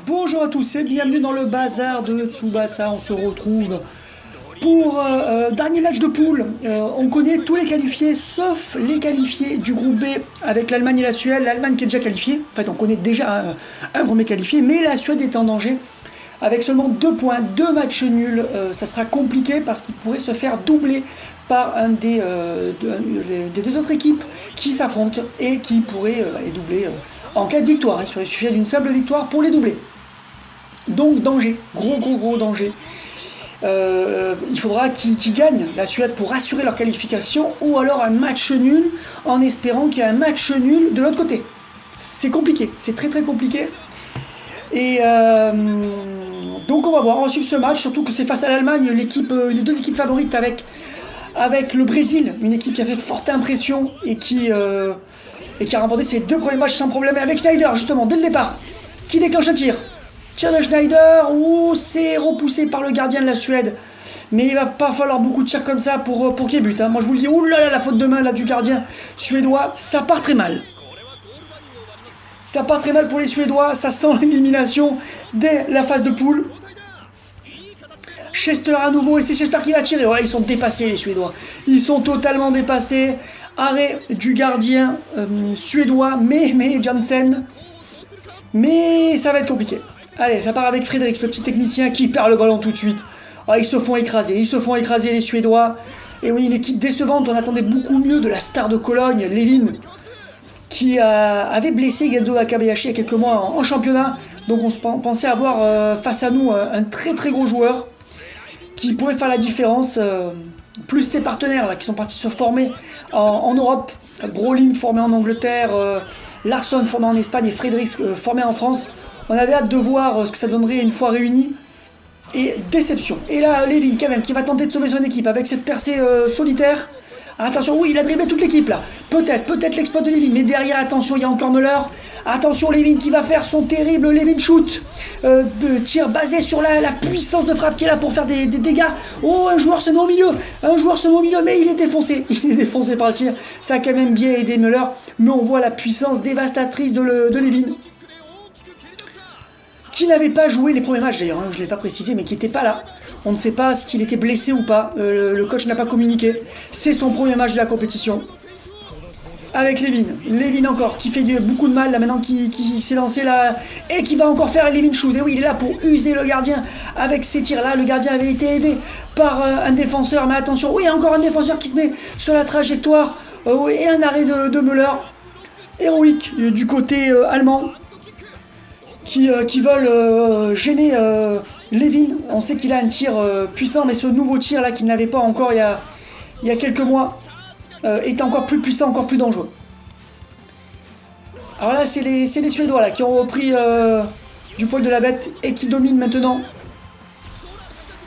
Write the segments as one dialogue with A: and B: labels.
A: Bonjour à tous et bienvenue dans le bazar de Tsubasa. On se retrouve pour dernier match de poule. On connaît tous les qualifiés sauf les qualifiés du groupe B avec l'Allemagne et la Suède. L'Allemagne qui est déjà qualifiée. En fait, on connaît déjà un premier qualifié, mais la Suède est en danger. Avec seulement 2 points, 2 matchs nuls, ça sera compliqué parce qu'il pourrait se faire doubler par un des deux autres équipes qui s'affrontent et qui pourrait les doubler en cas de victoire. Il suffit d'une simple victoire pour les doubler. Donc danger, gros danger. Il faudra qu'ils gagnent la Suède pour assurer leur qualification ou alors un match nul en espérant qu'il y ait un match nul de l'autre côté. C'est compliqué, c'est très compliqué. Et donc on va voir, on va suivre ce match, surtout que c'est face à l'Allemagne, les deux équipes favorites avec le Brésil, une équipe qui a fait forte impression et qui a remporté ses 2 premiers matchs sans problème. Et avec Schneider, justement, dès le départ, qui déclenche un tir. Tir de Schneider, c'est repoussé par le gardien de la Suède. Mais il va pas falloir beaucoup de tirs comme ça pour qu'il y ait but. Hein. Moi je vous le dis, oulala, la faute de main là, du gardien suédois, ça part très mal. Ça part très mal pour les Suédois, ça sent l'élimination dès la phase de poule. Chester à nouveau, et c'est Chester qui va tirer. Voilà, ils sont dépassés les Suédois. Ils sont totalement dépassés. Arrêt du gardien suédois, mais Jansen. Mais ça va être compliqué. Allez, ça part avec Fredericks, le petit technicien qui perd le ballon tout de suite. Oh, ils se font écraser les Suédois. Et oui, une équipe décevante, on attendait beaucoup mieux de la star de Cologne, Levin, qui avait blessé Genzo Wakabayashi il y a quelques mois en championnat. Donc on pensait avoir face à nous un très gros joueur qui pourrait faire la différence. Plus ses partenaires là, qui sont partis se former en Europe. Brolin formé en Angleterre, Larsson formé en Espagne et Fredericks formé en France. On avait hâte de voir ce que ça donnerait une fois réunis. Et déception. Et là, Levin quand même qui va tenter de sauver son équipe avec cette percée solitaire. Attention, oui, il a dribblé toute l'équipe là. Peut-être l'exploit de Levin. Mais derrière, attention, il y a encore Müller. Attention, Levin qui va faire son terrible Levin shoot. De tir basé sur la puissance de frappe qui est là pour faire des dégâts. Oh, un joueur se met au milieu. Mais il est défoncé. Il est défoncé par le tir. Ça a quand même bien aidé Müller. Mais on voit la puissance dévastatrice de Levin. Qui n'avait pas joué les premiers matchs d'ailleurs, hein, je ne l'ai pas précisé, mais qui n'était pas là. On ne sait pas s'il était blessé ou pas, le coach n'a pas communiqué. C'est son premier match de la compétition. Avec Levin encore, qui fait beaucoup de mal là maintenant, qui s'est lancé là, et qui va encore faire un Levin shoot. Et oui, il est là pour user le gardien avec ces tirs là. Le gardien avait été aidé par un défenseur, mais attention, oui, encore un défenseur qui se met sur la trajectoire, et un arrêt de Müller. Héroïque du côté allemand. Qui veulent gêner Levin. On sait qu'il a un tir puissant, mais ce nouveau tir là qu'il n'avait pas encore il y a quelques mois est encore plus puissant, encore plus dangereux. Alors là, c'est les Suédois là, qui ont repris du poil de la bête et qui dominent maintenant.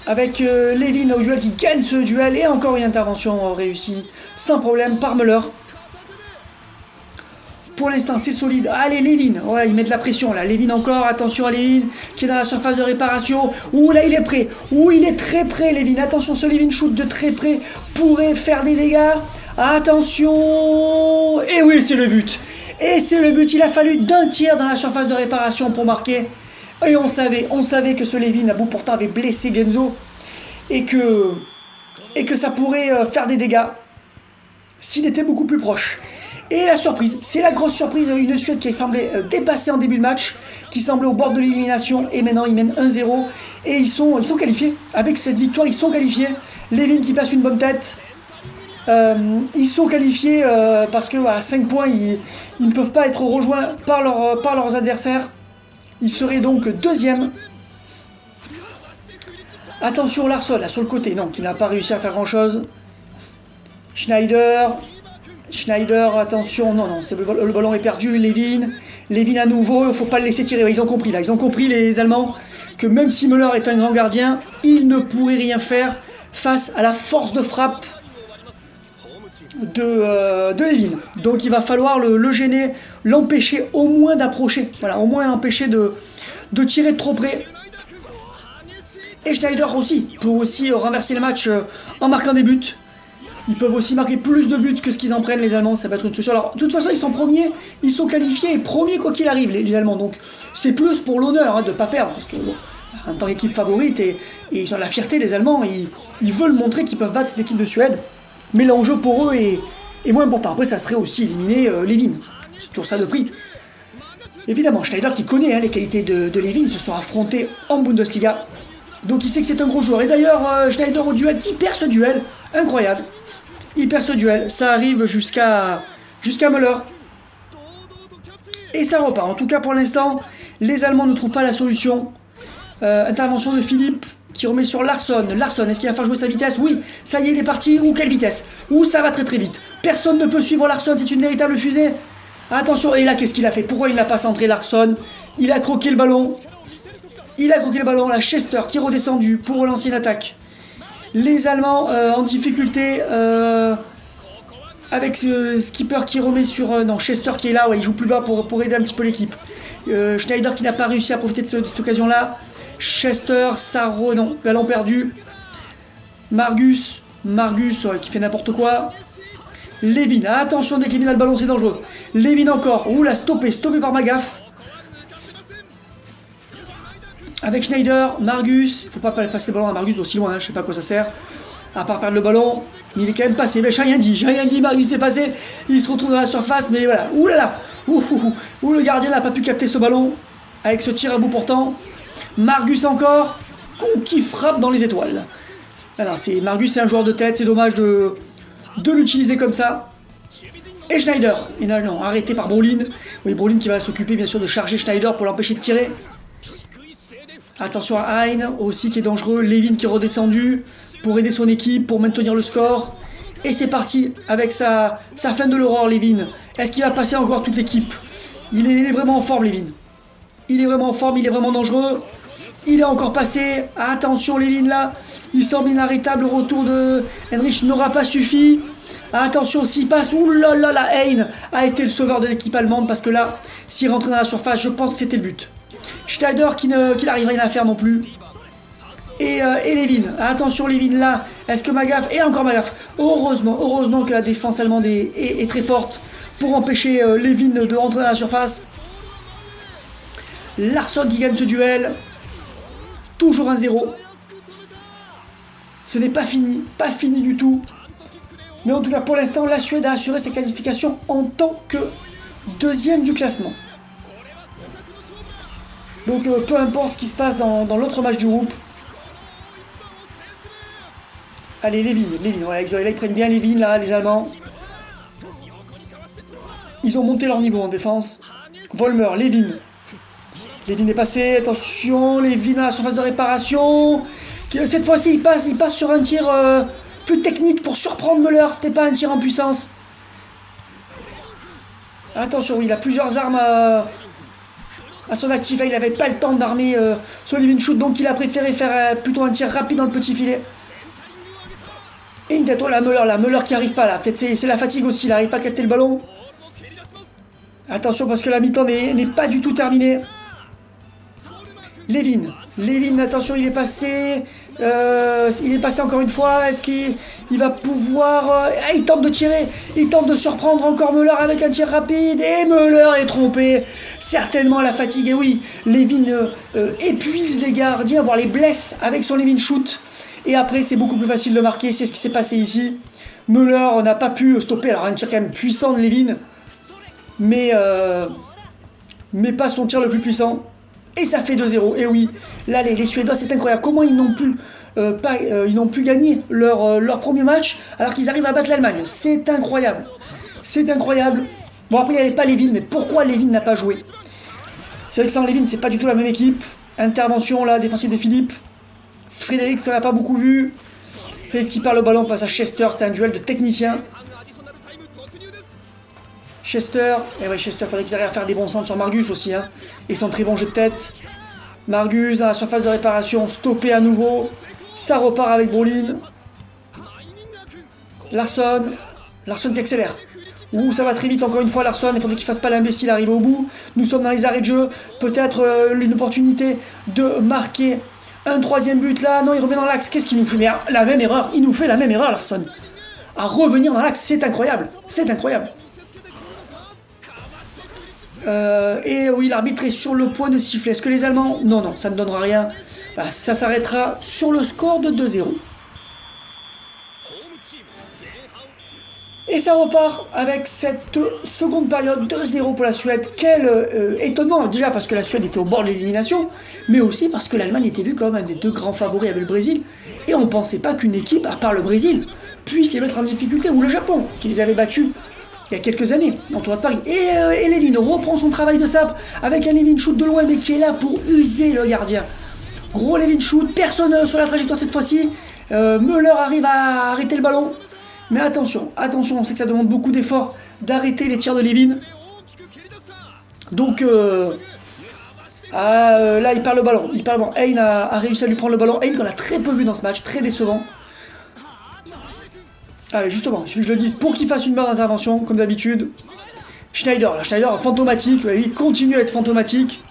A: Avec Levin au duel qui gagne ce duel et encore une intervention réussie sans problème par Müller. Pour l'instant, c'est solide. Allez, Levin. Voilà, il met de la pression là. Levin encore. Attention à Levin qui est dans la surface de réparation. Ouh, là, il est prêt. Ouh, il est très près, Levin. Attention, ce Levin shoot de très près pourrait faire des dégâts. Attention. Et oui, c'est le but. Il a fallu d'un tir dans la surface de réparation pour marquer. Et on savait que ce Levin, à bout pourtant, avait blessé Genzo. Et que ça pourrait faire des dégâts s'il était beaucoup plus proche. Et la surprise, c'est la grosse surprise, une Suède qui semblait dépassée en début de match, qui semblait au bord de l'élimination, et maintenant ils mènent 1-0, et ils sont qualifiés. Avec cette victoire, ils sont qualifiés. Levin qui passe une bonne tête. Ils sont qualifiés parce qu'à 5 points, ils ne peuvent pas être rejoints par leurs adversaires. Ils seraient donc deuxième. Attention Larsson, là sur le côté, non, qui n'a pas réussi à faire grand chose. Schneider, attention, non, le ballon est perdu, Levin à nouveau, il ne faut pas le laisser tirer, ils ont compris les Allemands, que même si Müller est un grand gardien, il ne pourrait rien faire face à la force de frappe de Levin. Donc il va falloir le gêner, l'empêcher au moins d'approcher, voilà, au moins l'empêcher de tirer de trop près. Et Schneider aussi peut aussi renverser le match en marquant des buts. Ils peuvent aussi marquer plus de buts que ce qu'ils en prennent, les Allemands. Ça va être une solution. Alors, de toute façon, ils sont premiers, ils sont qualifiés et premiers quoi qu'il arrive, les Allemands. Donc, C'est plus pour l'honneur de ne pas perdre, parce que bon, en tant qu'équipe favorite, et ils ont la fierté, les Allemands, ils veulent montrer qu'ils peuvent battre cette équipe de Suède, mais l'enjeu pour eux est moins important. Après, ça serait aussi éliminer Levin, c'est toujours ça le prix. Évidemment, Schneider qui connaît les qualités de Levin, se sont affrontés en Bundesliga, donc il sait que c'est un gros joueur. Et d'ailleurs, Schneider au duel, qui perd ce duel, incroyable, il perd ce duel, ça arrive jusqu'à Müller. Et ça repart. En tout cas, pour l'instant, les Allemands ne trouvent pas la solution. Intervention de Philippe qui remet sur Larsson. Larsson, est-ce qu'il va faire jouer sa vitesse? Oui, ça y est, il est parti. Ou quelle vitesse? Ou ça va très très vite. Personne ne peut suivre Larsson, c'est une véritable fusée. Attention, et là, qu'est-ce qu'il a fait? Pourquoi il n'a pas centré Larsson? Il a croqué le ballon. Il a croqué le ballon. La Chester qui est redescendu pour relancer une attaque. Les Allemands en difficulté. Avec ce skipper qui remet sur... non, Chester qui est là, ouais, il joue plus bas pour aider un petit peu l'équipe. Schneider qui n'a pas réussi à profiter de cette occasion-là. Chester, non, ballon perdu. Margus qui fait n'importe quoi. Levin, attention dès que Levin a le ballon, c'est dangereux. Levin encore, oula, stoppé par Magaf. Avec Schneider, Margus, faut pas passer le ballon à Margus aussi loin, je sais pas à quoi ça sert. À part perdre le ballon, mais il est quand même passé. Mais j'ai rien dit, Marius est passé. Il se retrouve dans la surface, mais voilà. Ouh là là, ouh, le gardien n'a pas pu capter ce ballon. Avec ce tir à bout portant. Margus encore, coup qui frappe dans les étoiles. Alors, Margus, c'est un joueur de tête, c'est dommage de l'utiliser comme ça. Et Schneider, et non, arrêté par Brolin. Oui, Brolin qui va s'occuper bien sûr de charger Schneider pour l'empêcher de tirer. Attention à Hein, aussi qui est dangereux. Levin qui est redescendu pour aider son équipe, pour maintenir le score. Et c'est parti avec sa fin de l'aurore, Levin. Est-ce qu'il va passer encore toute l'équipe? Il est vraiment en forme, Levin. Il est vraiment en forme, il est vraiment dangereux. Il est encore passé. Attention, Levin, là. Il semble inarrêtable. Le retour de Henrich n'aura pas suffi. Attention, s'il passe. Ouh là là, la Hein a été le sauveur de l'équipe allemande. Parce que là, s'il rentrait dans la surface, je pense que c'était le but. Schneider qui n'arrive rien à faire non plus. Et Levin. Attention, Levin, là. Est-ce que Magaf... Et encore Magaf. Heureusement que la défense allemande est très forte pour empêcher Levin de rentrer dans la surface. Larsson qui gagne ce duel. Toujours 1-0. Ce n'est pas fini du tout. Mais en tout cas, pour l'instant, la Suède a assuré ses qualifications en tant que deuxième du classement. Donc, peu importe ce qui se passe dans l'autre match du groupe. Allez, Levin, voilà, ils prennent bien Levin, là, les Allemands. Ils ont monté leur niveau en défense. Vollmer, Levin est passé, attention, Levin à la surface de réparation. Cette fois-ci, il passe sur un tir plus technique pour surprendre Müller. C'était pas un tir en puissance. Attention, oui, il a plusieurs armes à son actif. Il n'avait pas le temps d'armer son Levin shoot, donc il a préféré faire plutôt un tir rapide dans le petit filet. Et une tête, oh la Müller qui arrive pas là. Peut-être c'est la fatigue aussi, il n'arrive pas à capter le ballon. Attention parce que la mi-temps n'est pas du tout terminée. Levin, attention, il est passé encore une fois. Est-ce qu'il va pouvoir... il tente de tirer, il tente de surprendre encore Müller avec un tir rapide. Et Müller est trompé. Certainement la fatigue. Et oui, Levin épuise les gardiens, voire les blesse avec son Levin shoot. Et après, c'est beaucoup plus facile de marquer. C'est ce qui s'est passé ici. Müller n'a pas pu stopper. Alors, un tir quand même puissant de Levin. Mais pas son tir le plus puissant. Et ça fait 2-0. Et oui, là, les Suédois, c'est incroyable. Comment ils n'ont pu gagner leur premier match alors qu'ils arrivent à battre l'Allemagne. C'est incroyable. Bon, après, il n'y avait pas Levin. Mais pourquoi Levin n'a pas joué? C'est vrai que sans Levin, c'est pas du tout la même équipe. Intervention, là, défensive de Philippe. Frédéric, qu'on n'a pas beaucoup vu. Frédéric qui perd le ballon face à Chester. C'était un duel de techniciens. Chester, et ouais, Chester, il faudrait qu'ils arrivent à faire des bons centres sur Margus aussi, hein. Et son très bon jeu de tête. Margus dans la surface de réparation, stoppé à nouveau. Ça repart avec Brolin. Larsson qui accélère. Ouh, ça va très vite encore une fois, Larsson. Il faudrait qu'il fasse pas l'imbécile, arrive au bout. Nous sommes dans les arrêts de jeu. Peut-être une opportunité de marquer un troisième but là. Non, il revient dans l'axe. Qu'est-ce qu'il nous fait? Mais la même erreur. Il nous fait la même erreur, Larsson. À revenir dans l'axe, c'est incroyable. Et oui, l'arbitre est sur le point de siffler. Est-ce que les Allemands... Non, non, ça ne donnera rien. Voilà, ça s'arrêtera sur le score de 2-0. Et ça repart avec cette seconde période 2-0 pour la Suède. Quel étonnement, déjà parce que la Suède était au bord de l'élimination, mais aussi parce que l'Allemagne était vue comme un des deux grands favoris avec le Brésil. Et on ne pensait pas qu'une équipe, à part le Brésil, puisse les mettre en difficulté, ou le Japon, qui les avait battus il y a quelques années, en tournoi de Paris. Et Levin reprend son travail de sape avec un Levin shoot de loin, mais qui est là pour user le gardien. Gros Levin shoot, personne sur la trajectoire cette fois-ci. Müller arrive à arrêter le ballon. Mais attention, attention, on sait que ça demande beaucoup d'efforts d'arrêter les tirs de Levin. Donc, là, il perd le ballon. Hein a réussi à lui prendre le ballon. Hein qu'on a très peu vu dans ce match, très décevant. Allez, justement, il suffit que je le dise pour qu'il fasse une bonne intervention, comme d'habitude. Schneider, là, Schneider fantomatique, il continue à être fantomatique.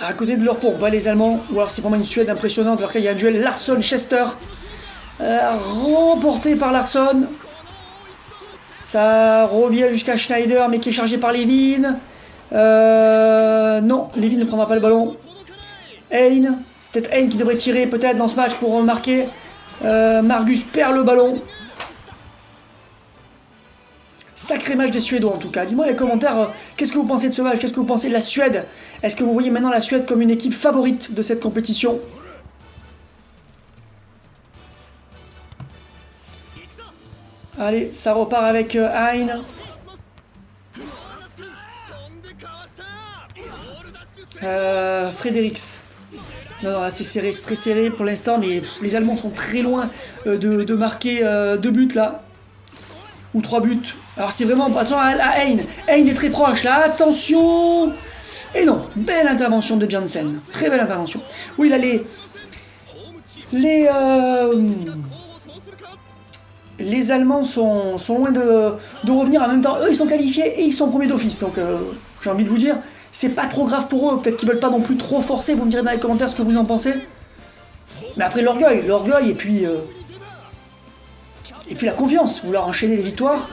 A: À côté de leur pont, on voit les Allemands, ou alors c'est vraiment une Suède impressionnante, alors qu'il y a un duel Larsson-Chester, remporté par Larsson. Ça revient jusqu'à Schneider, mais qui est chargé par Levin. Non, Levin ne prendra pas le ballon. Hein, c'est peut-être Hein qui devrait tirer peut-être dans ce match pour marquer. Margus perd le ballon. Sacré match des Suédois en tout cas. Dis-moi dans les commentaires, qu'est-ce que vous pensez de ce match? Qu'est-ce que vous pensez de la Suède? Est-ce que vous voyez maintenant la Suède comme une équipe favorite de cette compétition? Allez, ça repart avec Hein. Fredericks. Non, là c'est serré, c'est très serré pour l'instant, mais les Allemands sont très loin de marquer 2 buts là. Ou 3 buts. Alors c'est vraiment... Attention à Hein. Hein est très proche là, attention. Et non, belle intervention de Jansen. Très belle intervention. Oui, là les Allemands sont loin de revenir. En même temps, eux ils sont qualifiés et ils sont premiers d'office. Donc j'ai envie de vous dire, c'est pas trop grave pour eux. Peut-être qu'ils veulent pas non plus trop forcer. Vous me direz dans les commentaires ce que vous en pensez. Mais après l'orgueil et puis la confiance. Vouloir enchaîner les victoires.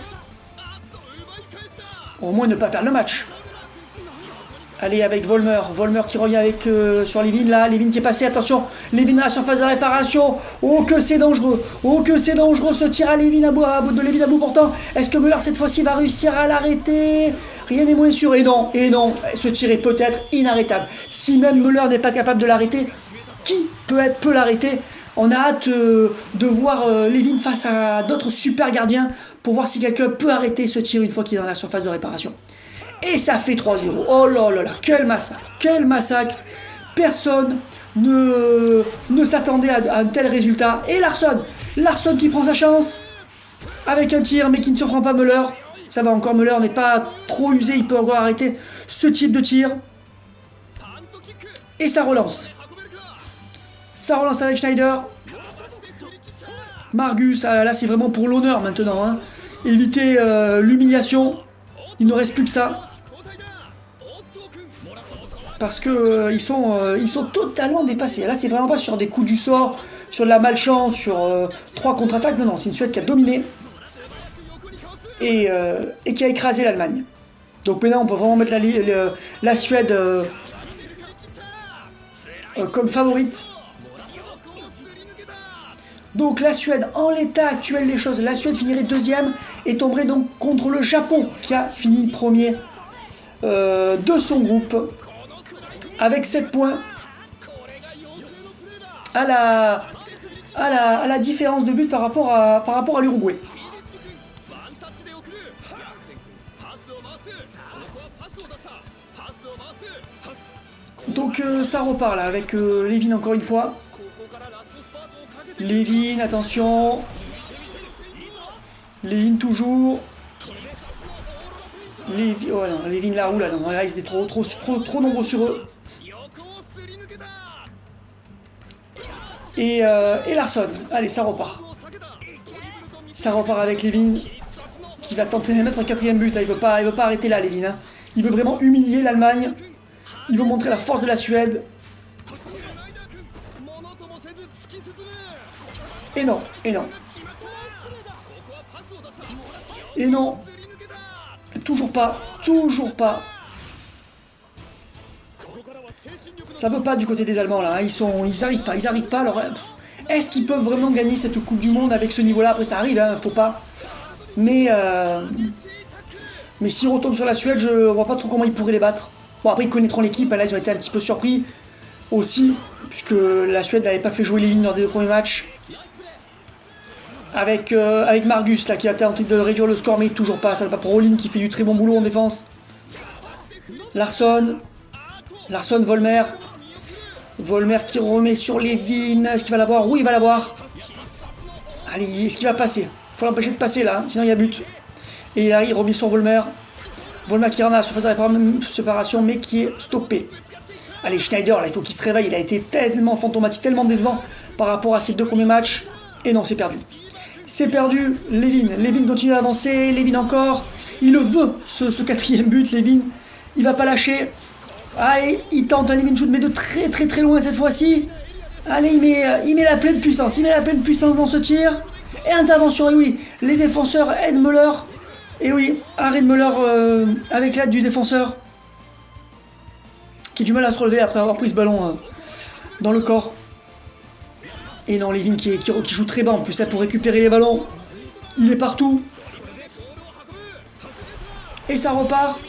A: Au moins ne pas perdre le match. Allez avec Volmer qui revient avec sur Levin là, Levin qui est passé, attention, Levin à la surface de réparation, oh que c'est dangereux, ce tir à Levin à bout portant, est-ce que Müller cette fois-ci va réussir à l'arrêter? Rien n'est moins sûr, et non, ce tir est peut-être inarrêtable, si même Müller n'est pas capable de l'arrêter, qui peut l'arrêter? On a hâte de voir Levin face à d'autres super gardiens, pour voir si quelqu'un peut arrêter ce tir une fois qu'il est dans la surface de réparation. Et ça fait 3-0. Oh là là là, quel massacre. Personne ne s'attendait à un tel résultat. Et Larsson qui prend sa chance avec un tir, mais qui ne surprend pas Müller. Ça va encore, Müller n'est pas trop usé, il peut encore arrêter ce type de tir. Et ça relance. Ça relance avec Schneider. Margus, là c'est vraiment pour l'honneur maintenant. Hein. Éviter l'humiliation. Il ne reste plus que ça. Parce que ils sont totalement dépassés. Là, c'est vraiment pas sur des coups du sort, sur de la malchance, sur 3 contre-attaques. Non, c'est une Suède qui a dominé et qui a écrasé l'Allemagne. Donc maintenant, on peut vraiment mettre la Suède comme favorite. Donc la Suède, en l'état actuel des choses, la Suède finirait 2e et tomberait donc contre le Japon qui a fini premier de son groupe avec 7 points à la différence de but par rapport à l'Uruguay. Donc ça repart là avec Levin encore une fois. Levin, attention. Levin toujours. Oh non, Levin là, oula, non, là ils étaient trop nombreux sur eux. Et Larsson, allez, ça repart. Ça repart avec Levin qui va tenter de mettre un 4e but. Il veut pas arrêter là, Levin. Hein. Il veut vraiment humilier l'Allemagne. Il veut montrer la force de la Suède. Et non. Toujours pas, toujours pas. Ça veut pas du côté des Allemands là, hein. Ils arrivent pas. Alors, est-ce qu'ils peuvent vraiment gagner cette Coupe du Monde avec ce niveau-là? Après ça arrive, hein, faut pas. Mais s'ils retombent sur la Suède, je vois pas trop comment ils pourraient les battre. Bon après ils connaîtront l'équipe, là ils ont été un petit peu surpris aussi, puisque la Suède n'avait pas fait jouer les lignes lors des 2 premiers matchs. Avec Margus là qui a tenté de réduire le score mais toujours pas, ça va pas pour Olin qui fait du très bon boulot en défense. Larsson, Volmer. Volmer qui remet sur Levin, est-ce qu'il va l'avoir? Oui il va l'avoir. Allez, est-ce qu'il va passer? Faut l'empêcher de passer là, sinon il y a but. Et là il remet sur Volmer. Volmer qui en a la surface de séparation mais qui est stoppé. Allez Schneider là il faut qu'il se réveille, il a été tellement fantomatique, tellement décevant par rapport à ses 2 premiers matchs. Et non c'est perdu. C'est perdu, Levin continue à avancer, Levin encore. Il le veut ce 4e but, Levin. Il va pas lâcher. Allez, il tente un Levin shoot mais de très très très loin cette fois-ci. Allez il met la pleine puissance, dans ce tir. Et intervention, et oui, les défenseurs aident Müller. Et oui, arrêt de Müller avec l'aide du défenseur. Qui a du mal à se relever après avoir pris ce ballon dans le corps. Et non, Levin qui joue très bas en plus, pour récupérer les ballons. Il est partout. Et ça repart.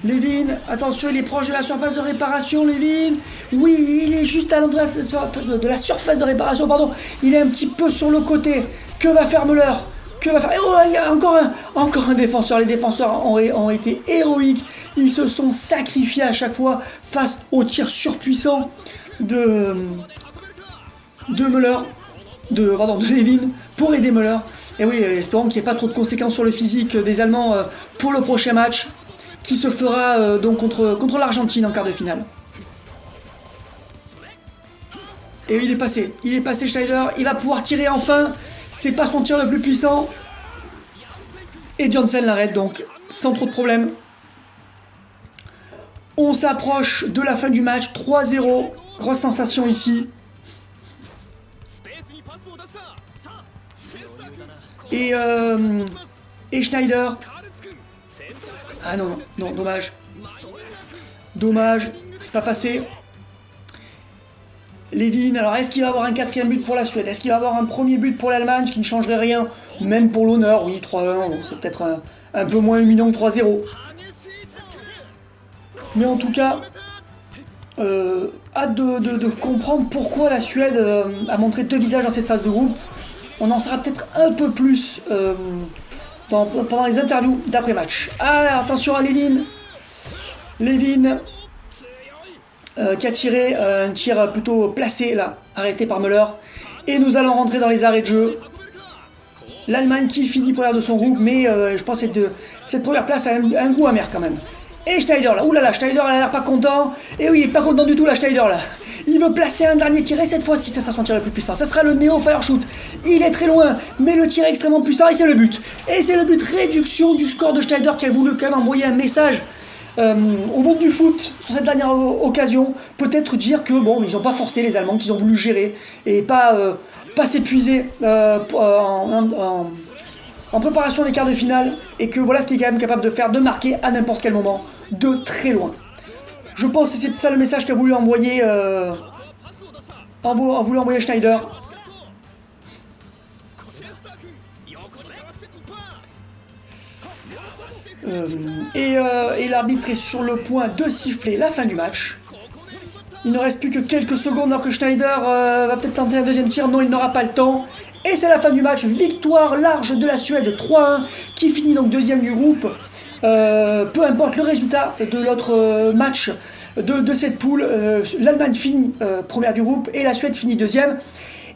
A: Levin, attention, il est proche de la surface de réparation, Levin. Oui, il est juste à l'entrée de la surface de réparation, pardon. Il est un petit peu sur le côté. Que va faire Müller? Que va faire... Oh, il y a encore un défenseur. Les défenseurs ont été héroïques. Ils se sont sacrifiés à chaque fois face au tir surpuissant de Müller. De Levin pour aider Müller. Et oui, espérons qu'il n'y ait pas trop de conséquences sur le physique des Allemands pour le prochain match qui se fera donc contre l'Argentine en quart de finale. Et il est passé Schneider, il va pouvoir tirer enfin, c'est pas son tir le plus puissant. Et Johnson l'arrête donc, sans trop de problème. On s'approche de la fin du match, 3-0, grosse sensation ici. Et Schneider... Ah non, dommage. Dommage, c'est pas passé. Levin, alors est-ce qu'il va avoir un 4e but pour la Suède? Est-ce qu'il va avoir un premier but pour l'Allemagne, ce qui ne changerait rien? Même pour l'honneur, oui, 3-1, bon, c'est peut-être un peu moins humiliant que 3-0. Mais en tout cas, hâte de comprendre pourquoi la Suède a montré 2 visages dans cette phase de groupe. On en saura peut-être un peu plus pendant les interviews d'après-match. Ah, attention à Levin. Levin qui a tiré un tir plutôt placé, là, arrêté par Müller. Et nous allons rentrer dans les arrêts de jeu. L'Allemagne qui finit première de son groupe, mais je pense que cette première place a un goût amer quand même. Et Schneider là, oulala, Schneider il a l'air pas content. Et oui, il est pas content du tout là, Schneider là. Il veut placer un dernier tir et cette fois-ci, ça sera son tir le plus puissant. Ça sera le Neo Fire Shoot. Il est très loin, mais le tir est extrêmement puissant et c'est le but. Et c'est le but, réduction du score de Schneider qui a voulu quand même envoyer un message au monde du foot sur cette dernière occasion. Peut-être dire que bon, ils n'ont pas forcé les Allemands, qu'ils ont voulu gérer et pas s'épuiser en préparation des quarts de finale, et que voilà ce qu'il est quand même capable de faire, de marquer à n'importe quel moment, de très loin. Je pense que c'est ça le message qu'a voulu envoyer Schneider. Et l'arbitre est sur le point de siffler la fin du match. Il ne reste plus que quelques secondes alors que Schneider va peut-être tenter un deuxième tir. Non, il n'aura pas le temps. Et c'est la fin du match. Victoire large de la Suède 3-1 qui finit donc deuxième du groupe. Peu importe le résultat de l'autre match de cette poule, l'Allemagne finit première du groupe et la Suède finit deuxième.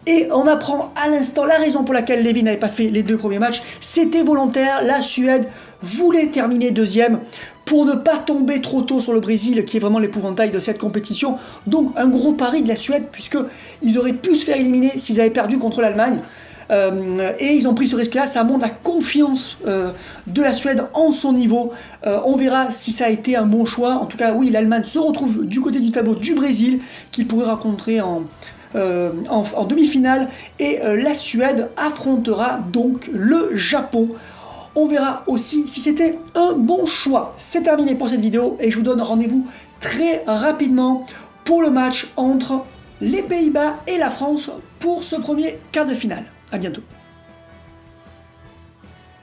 A: Et on apprend à l'instant la raison pour laquelle Levin n'avait pas fait les 2 premiers matchs. C'était volontaire, la Suède voulait terminer deuxième pour ne pas tomber trop tôt sur le Brésil, qui est vraiment l'épouvantail de cette compétition. Donc un gros pari de la Suède, puisqu'ils auraient pu se faire éliminer s'ils avaient perdu contre l'Allemagne. Et ils ont pris ce risque-là, ça montre la confiance de la Suède en son niveau. On verra si ça a été un bon choix. En tout cas, oui, l'Allemagne se retrouve du côté du tableau du Brésil, qu'il pourrait rencontrer en demi-finale. Et la Suède affrontera donc le Japon On verra aussi si c'était un bon choix. C'est terminé pour cette vidéo et je vous donne rendez-vous très rapidement pour le match entre les Pays-Bas et la France pour ce premier quart de finale. À bientôt.